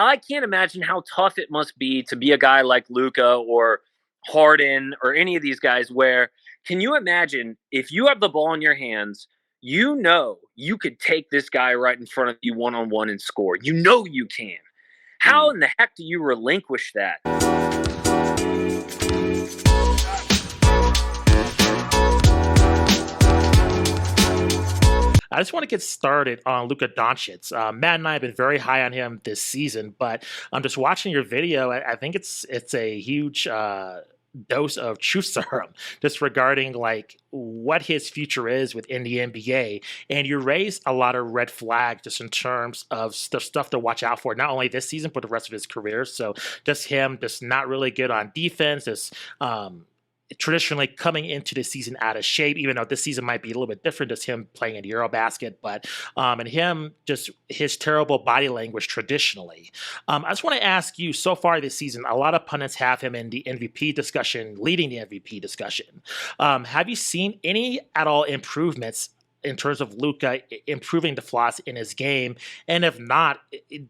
I can't imagine how tough it must be to be a guy like Luka or Harden or any of these guys where can you imagine if you have the ball in your hands, you know you could take this guy right in front of you one on one and score. You know you can. How in the heck do you relinquish that? I just want to get started on Luka Doncic. Matt and I have been very high on him this season, but I'm just watching your video. I think it's a huge dose of truth serum just regarding like what his future is within the NBA. And you raised a lot of red flags just in terms of stuff to watch out for, not only this season but the rest of his career. So just him, just not really good on defense. Just traditionally coming into the season out of shape, even though this season might be a little bit different, just him playing in Eurobasket, but and him just his terrible body language traditionally. I just want to ask you, so far this season, a lot of pundits have him in the MVP discussion, leading the MVP discussion. Have you seen any at all improvements in terms of Luka improving the flaws in his game? And if not,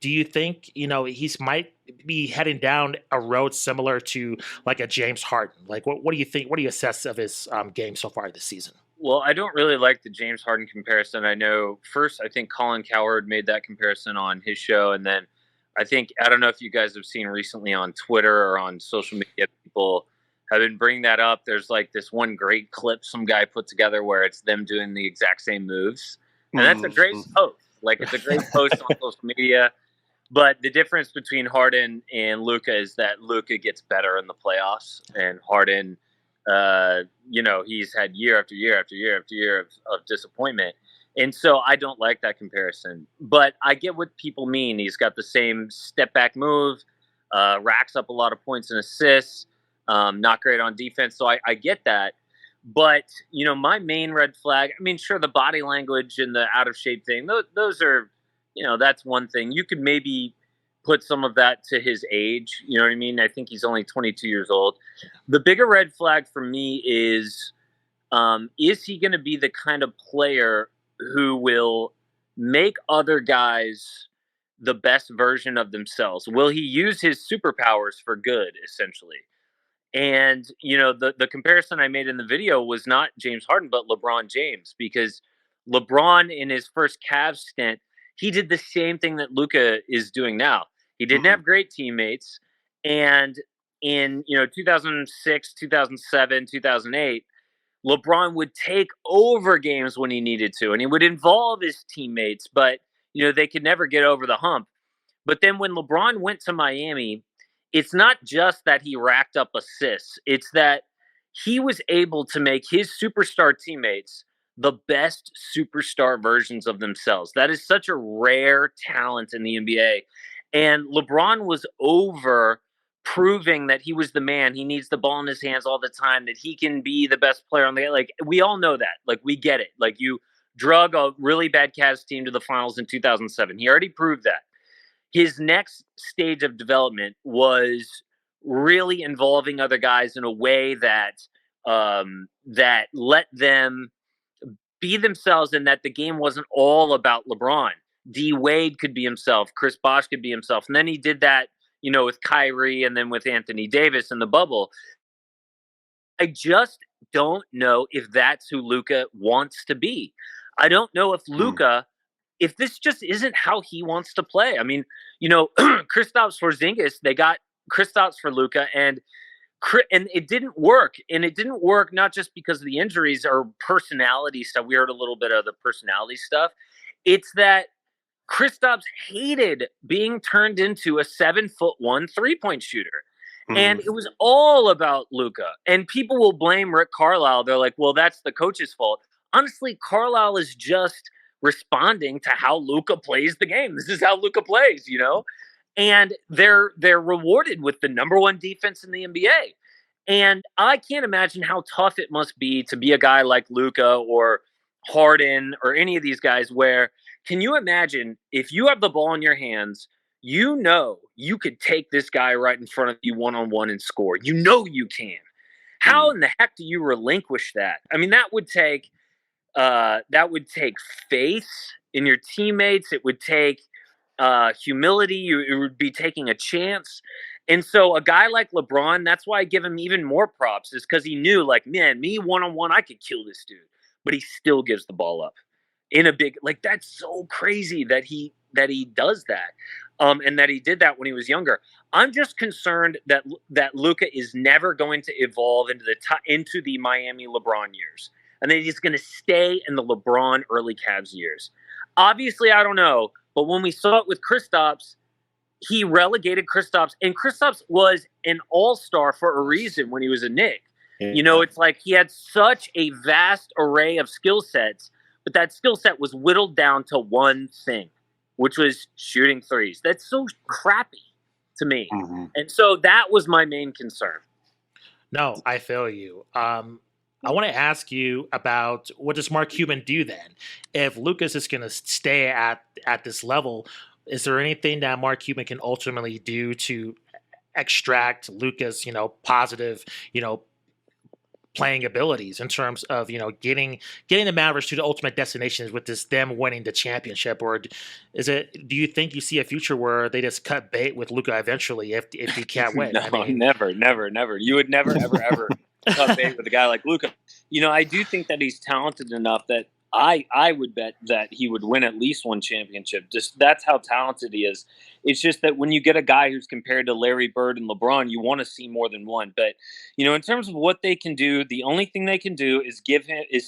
do you think, he's might be heading down a road similar to like a James Harden? Like, what do you think? What do you assess of his game so far this season? Well, I don't really like the James Harden comparison. I know first, I think Colin Cowherd made that comparison on his show. And then I don't know if you guys have seen recently on Twitter or on social media, people have been bringing that up. There's like this one great clip some guy put together where it's them doing the exact same moves. And that's a great post. Like, it's a great post on social media. But the difference between Harden and Luka is that Luka gets better in the playoffs, and Harden, he's had year after year after year after year of disappointment. And so I don't like that comparison. But I get what people mean. He's got the same step back move, racks up a lot of points and assists, not great on defense. So I get that. But, my main red flag, I mean, sure, the body language and the out of shape thing, those are, that's one thing. You could maybe put some of that to his age. You know what I mean? I think he's only 22 years old. The bigger red flag for me is he going to be the kind of player who will make other guys the best version of themselves? Will he use his superpowers for good, essentially? And, the comparison I made in the video was not James Harden, but LeBron James, because LeBron in his first Cavs stint, he did the same thing that Luka is doing now. He didn't have great teammates. And in, 2006, 2007, 2008, LeBron would take over games when he needed to, and he would involve his teammates, but, they could never get over the hump. But then when LeBron went to Miami, it's not just that he racked up assists. It's that he was able to make his superstar teammates the best superstar versions of themselves. That is such a rare talent in the NBA. And LeBron was over proving that he was the man. He needs the ball in his hands all the time, that he can be the best player on the, like, we all know that. Like, we get it. Like, you drug a really bad Cavs team to the finals in 2007. He already proved that. His next stage of development was really involving other guys in a way that that let them be themselves, and that the game wasn't all about LeBron. D Wade could be himself. Chris Bosh could be himself. And then he did that, with Kyrie and then with Anthony Davis in the bubble. I just don't know if that's who Luka wants to be. I don't know if Luka, if this just isn't how he wants to play. I mean, Kristaps Porzingis, they got Kristaps for Luka, and it didn't work. And it didn't work not just because of the injuries or personality stuff. We heard a little bit of the personality stuff. It's that Kristaps hated being turned into a 7'1" 3-point shooter. And it was all about Luka. And people will blame Rick Carlisle. They're like, well, that's the coach's fault. Honestly, Carlisle is just responding to how Luka plays the game. This is how Luka plays, and they're rewarded with the number one defense in the NBA. And I can't imagine how tough it must be to be a guy like Luka or Harden or any of these guys where, can you imagine if you have the ball in your hands, you could take this guy right in front of you one-on-one and score. You can. How in the heck do you relinquish that? I mean, that would take faith in your teammates. It would take humility. It would be taking a chance. And so a guy like LeBron, that's why I give him even more props, is because he knew, like, man, me one-on-one, I could kill this dude. But he still gives the ball up in a big, like, that's so crazy that he does that. And that he did that when he was younger. I'm just concerned that Luka is never going to evolve into the Miami LeBron years, and that he's going to stay in the LeBron early Cavs years. Obviously, I don't know, but when we saw it with Kristaps, he relegated Kristaps, and Kristaps was an all-star for a reason when he was a Knick. Yeah. It's like he had such a vast array of skill sets, but that skill set was whittled down to one thing, which was shooting threes. That's so crappy to me. Mm-hmm. And so that was my main concern. No, I feel you. I want to ask you about, what does Mark Cuban do then? If Lucas is going to stay at this level, is there anything that Mark Cuban can ultimately do to extract Lucas, positive, playing abilities in terms of getting the Mavericks to the ultimate destinations with this them winning the championship? Or do you think you see a future where they just cut bait with Luka eventually if he can't win? No, never. You would never ever cut bait with a guy like Luka. I do think that he's talented enough that I would bet that he would win at least one championship. Just that's how talented he is. It's just that when you get a guy who's compared to Larry Bird and LeBron, you want to see more than one. But in terms of what they can do, the only thing they can do is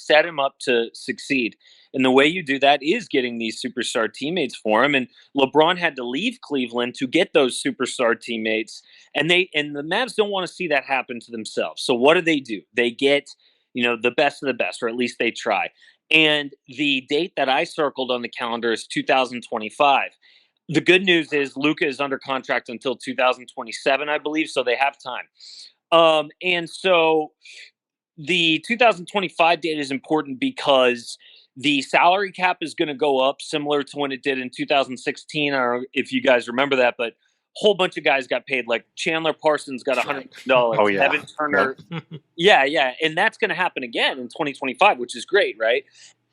set him up to succeed. And the way you do that is getting these superstar teammates for him. And LeBron had to leave Cleveland to get those superstar teammates. And the Mavs don't want to see that happen to themselves. So what do? They get, the best of the best, or at least they try. And the date that I circled on the calendar is 2025. The good news is Luka is under contract until 2027, I believe, so they have time. And so the 2025 date is important because the salary cap is going to go up similar to when it did in 2016, or if you guys remember that, but a whole bunch of guys got paid. Like Chandler Parsons got $100 million. Oh, yeah. Evan Turner. Yeah. And that's going to happen again in 2025, which is great, right?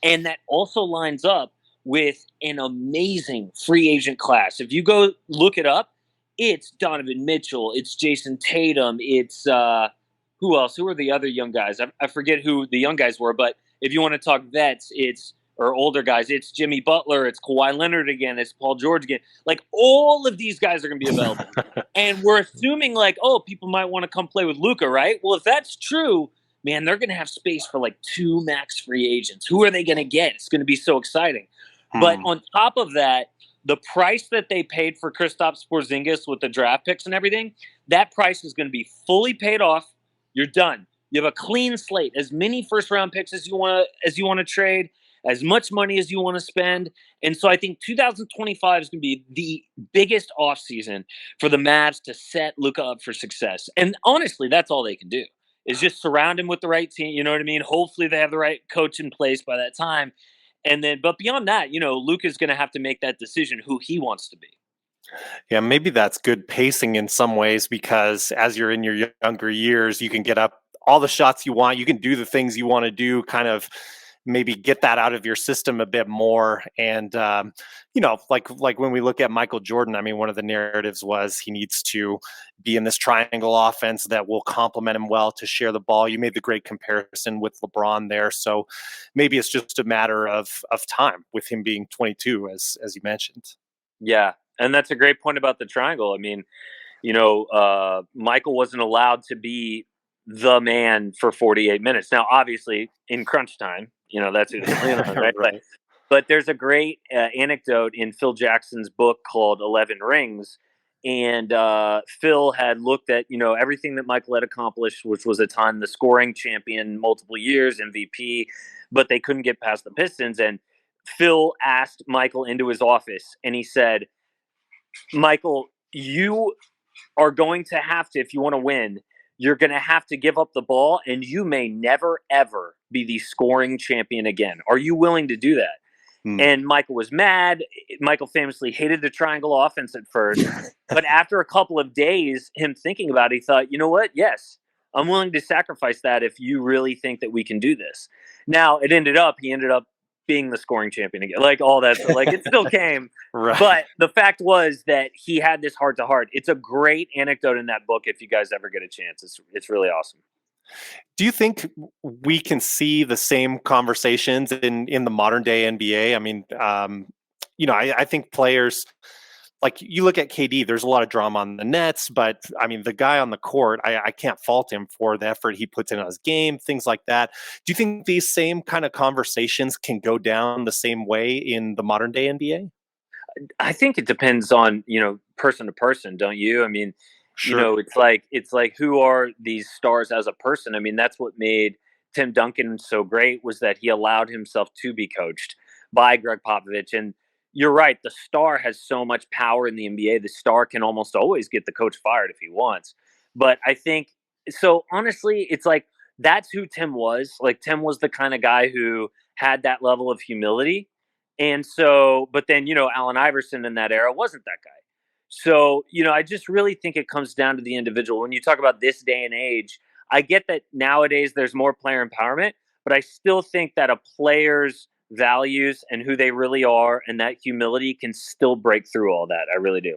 And that also lines up with an amazing free agent class. If you go look it up, it's Donovan Mitchell, it's Jason Tatum, it's who else? Who are the other young guys? I forget who the young guys were, but if you want to talk vets, or older guys, it's Jimmy Butler, it's Kawhi Leonard again, it's Paul George again. Like, all of these guys are going to be available. And we're assuming, like, people might want to come play with Luka, right? Well, if that's true, man, they're going to have space for like 2 max free agents. Who are they going to get? It's going to be so exciting. But on top of that, the price that they paid for Kristaps Porzingis with the draft picks and everything, that price is going to be fully paid off. You're done. You have a clean slate. As many first-round picks as you want to trade, as much money as you want to spend. And so I think 2025 is going to be the biggest offseason for the Mavs to set Luka up for success. And honestly, that's all they can do, is just surround him with the right team. You know what I mean? Hopefully they have the right coach in place by that time. But beyond that, Luka's going to have to make that decision who he wants to be. Yeah, maybe that's good pacing in some ways, because as you're in your younger years, you can get up all the shots you want. You can do the things you want to do, kind of maybe get that out of your system a bit more. And, like when we look at Michael Jordan, I mean, one of the narratives was he needs to be in this triangle offense that will complement him well to share the ball. You made the great comparison with LeBron there. So maybe it's just a matter of time with him being 22, as you mentioned. Yeah. And that's a great point about the triangle. I mean, Michael wasn't allowed to be the man for 48 minutes. Now, obviously, in crunch time, that's who they're leaning on, right? Right. But there's a great anecdote in Phil Jackson's book called 11 Rings. And Phil had looked at, everything that Michael had accomplished, which was a ton, the scoring champion, multiple years, MVP, but they couldn't get past the Pistons. And Phil asked Michael into his office, and he said, Michael, you are going to have to, if you want to win, you're going to have to give up the ball, and you may never, ever be the scoring champion again. Are you willing to do that? And Michael was mad. Michael famously hated the triangle offense at first. But after a couple of days, him thinking about it, he thought, you know what? Yes, I'm willing to sacrifice that if you really think that we can do this. Now, he ended up being the scoring champion again, like all that stuff. Like it still came. Right. But the fact was that he had this heart to heart. It's a great anecdote in that book if you guys ever get a chance. It's really awesome. Do you think we can see the same conversations in the modern day NBA? I mean, I think players, like you look at KD, there's a lot of drama on the Nets, but I mean, the guy on the court, I can't fault him for the effort he puts in on his game, things like that. Do you think these same kind of conversations can go down the same way in the modern day NBA? I think it depends on, person to person, don't you? I mean, Sure. it's like who are these stars as a person? I mean, that's what made Tim Duncan so great, was that he allowed himself to be coached by Greg Popovich. And you're right, the star has so much power in the NBA. The star can almost always get the coach fired if he wants. But I think so honestly, it's like that's who Tim was. Like Tim was the kind of guy who had that level of humility. And so, but then, Allen Iverson in that era wasn't that guy. So, I just really think it comes down to the individual. When you talk about this day and age, I get that nowadays there's more player empowerment, but I still think that a player's values and who they really are and that humility can still break through all that. I really do.